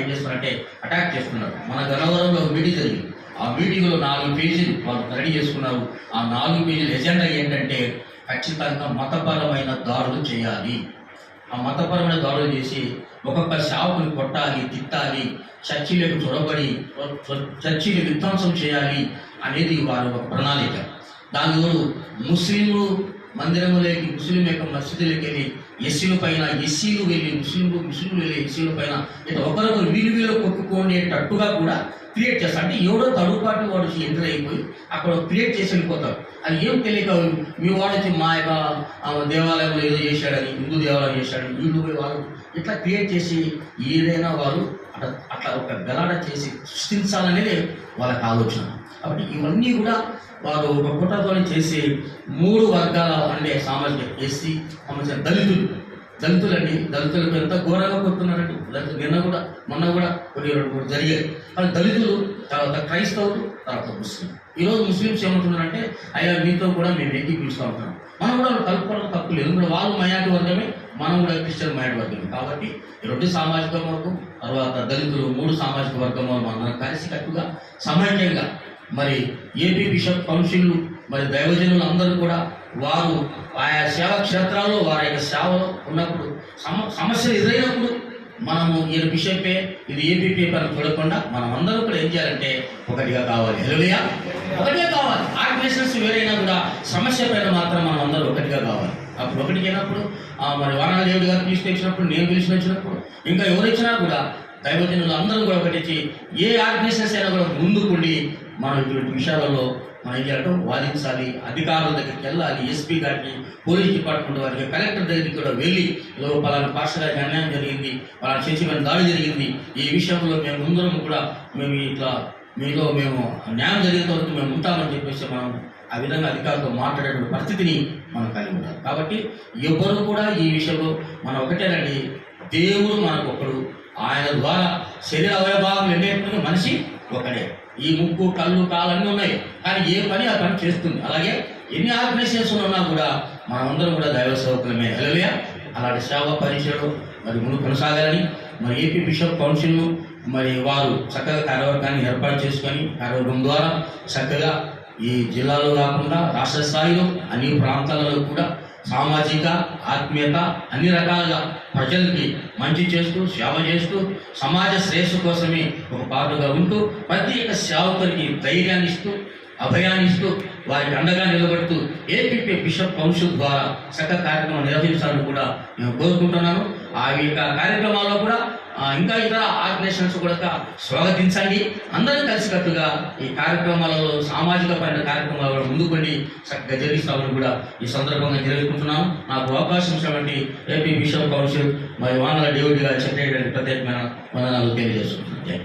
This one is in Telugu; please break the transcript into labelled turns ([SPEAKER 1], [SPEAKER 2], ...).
[SPEAKER 1] ఏం చేస్తున్నారంటే అటాక్ చేస్తున్నారు. మన గన్నవరంలో ఒక మీటింగ్ జరిగింది. ఆ మీటింగ్లో 4 పేజీలు వాళ్ళు రెడీ చేసుకున్నారు. ఆ 4 పేజీల ఎజెండా ఏంటంటే ఖచ్చితంగా మతపరమైన దాడులు చేయాలి. ఆ మతపరమైన దాడులు చేసి ఒక్కొక్క సేవకుని కొట్టాలి, తిట్టాలి, చర్చిలకు చొరబడి చర్చిని విధ్వంసం చేయాలి అనేది వారి ఒక ప్రణాళిక. దానిలో ముస్లింలు మందిరములకి, ముస్లిం యొక్క మసీదులకు వెళ్ళి ఎస్సీల పైన, ఎస్సీలు వెళ్ళి ముస్లింలు వెళ్ళి ఎస్సీల పైన ఇట్లా ఒకరొకరు వీలు కొట్టుకునేటట్టుగా కూడా క్రియేట్ చేస్తారు. అంటే ఎవడో తడుపాటు వాడు ఎంటర్ అయిపోయి అక్కడ క్రియేట్ చేసి వెళ్ళిపోతారు. అది ఏం తెలియక మీ వాడు వచ్చి మా యొక్క దేవాలయంలో ఏదో చేశాడని, హిందూ దేవాలయం చేశాడని వీళ్ళు వాళ్ళు ఇట్లా క్రియేట్ చేసి ఏదైనా వారు అట్లా ఒక గలాడ చేసి సృష్టించాలనేది వాళ్ళకి ఆలోచన. కాబట్టి ఇవన్నీ కూడా వారు ఒక కుట్రతో చేసి 3 వర్గాల అంటే సామాజిక ఎస్సీ, సంబంధించిన దళితులండి. దళితులకు ఎంత ఘోరంగా కొడుతున్నారండి. మొన్న కూడా కొన్ని 2 జరిగాయి. వాళ్ళు దళితులు, తర్వాత క్రైస్తవులు, తర్వాత ముస్లిం. ఈరోజు ముస్లింస్ ఏమంటున్నారంటే అయ్యా మీతో కూడా మేము పిలుస్తూ ఉంటాం. మనం కూడా కలుపుకోవడం తప్పు లేదు. ఇప్పుడు వాళ్ళు మైనార్టీ వర్గమే, మనం కూడా క్రిస్టియన్ మైనార్టీ వర్గమే. కాబట్టి 2 సామాజిక వర్గం, తర్వాత దళితులు 3 సామాజిక వర్గం మనం కలిసికట్టుగా సమైక్యంగా మరి ఏపీ బిషప్ కౌన్సిల్ మరి దైవజనులు అందరూ కూడా వారు ఆయా సేవా క్షేత్రాల్లో వారి యొక్క సేవలో ఉన్నప్పుడు సమస్యలు ఎదురైనప్పుడు మనము ఈయన బిషప్పే, ఇది ఏపీ అని చూడకుండా మనం అందరూ కూడా ఏం చేయాలంటే ఒకటిగా కావాలి. హల్లెలూయా, ఒకటిగా కావాలి. ఆర్గనైజేషన్స్ వేరైనా కూడా సమస్య పైన మాత్రం మనం అందరూ ఒకటిగా కావాలి. అప్పుడు ఒకటికి అయినప్పుడు మరి వారణాదేవుడి గారు పిలిచినప్పుడు, నేను పిలిచినప్పుడు, ఇంకా ఎవరు ఇచ్చినా కూడా దైవజనులు అందరూ కూడా ఒకటి ఏ ఆర్గనైజేషన్స్ అయినా కూడా ముందుకుండి మనం ఇటువంటి విషయాలలో మనం ఏం చేయాలంటే వాదించాలి. అధికారుల దగ్గరికి వెళ్ళాలి, ఎస్పీ గారికి, పోలీస్ డిపార్ట్మెంట్ వారికి, కలెక్టర్ దగ్గరికి కూడా వెళ్ళి పలానా పాస్టర్ గారికి అన్యాయం జరిగింది, పలానా చర్చి మీద దాడి జరిగింది, ఈ విషయంలో మేము ముందరం కూడా మేము ఇట్లా మీలో మేము న్యాయం జరిగేంత వరకు మేము ఉంటామని చెప్పేసి మనం ఆ విధంగా అధికారులతో మాట్లాడే పరిస్థితిని మనం కలిగి ఉంటాం. కాబట్టి ఎవరు కూడా ఈ విషయంలో మనం ఒకటేనండి, దేవుడు మనకు ఒకడు, ఆయన ద్వారా శరీర అవయభాగం ఎన్నేటువంటి మనిషి ఒకడే. ఈ ముక్కు, కళ్ళు, కాళ్ళు అన్నీ ఉన్నాయి, కానీ ఏ పని ఆ పని చేస్తుంది. అలాగే ఎన్ని ఆర్గనైజేషన్స్ ఉన్నా కూడా మనమందరం కూడా దైవ సేవకులమే. హల్లెలూయా. అలాంటి సేవ పరిచయం మరి ముందు కొనసాగాలని మరి ఏపీ బిషప్ కౌన్సిల్ మరి వారు చక్కగా కార్యవర్గాన్ని ఏర్పాటు చేసుకొని కార్యవర్గం ద్వారా చక్కగా ఈ జిల్లాలో కాకుండా రాష్ట్ర స్థాయిలో అన్ని ప్రాంతాలలో కూడా సామాజిక ఆత్మీయత అన్ని రకాలుగా ప్రజలకి మంచి చేస్తూ, సేవ చేస్తూ, సమాజ శ్రేయస్సు కోసమే ఒక పాత్రగా ఉంటూ ప్రతి ఒక్క సేవకుడికి ధైర్యాన్ని ఇస్తూ, అభయాన్ని ఇస్తూ, వారికి అండగా నిలబడుతూ ఏపీ బిషప్ కౌన్సిల్ ద్వారా చక్కగా కార్యక్రమం నిర్వహించాలని కూడా నేను కోరుకుంటున్నాను. ఆ యొక్క కార్యక్రమాల్లో కూడా ఇంకా ఇతర ఆర్గనైజేషన్స్ కూడా స్వాగతించండి. అందరూ కలిసికట్టుగా ఈ కార్యక్రమాలలో సామాజిక పరమైన కార్యక్రమాలలో ముందుకొని చక్కగా జరిగిస్తామని కూడా ఈ సందర్భంగా తెలుసుకుంటున్నాను. నాకు అవకాశం ఇచ్చినటువంటి ఏపీ బిషప్ కౌన్సిల్ మరి వానల దేవుడి గారు చెప్పేటువంటి ప్రత్యేకమైన వందనాలు తెలియజేస్తున్నాను.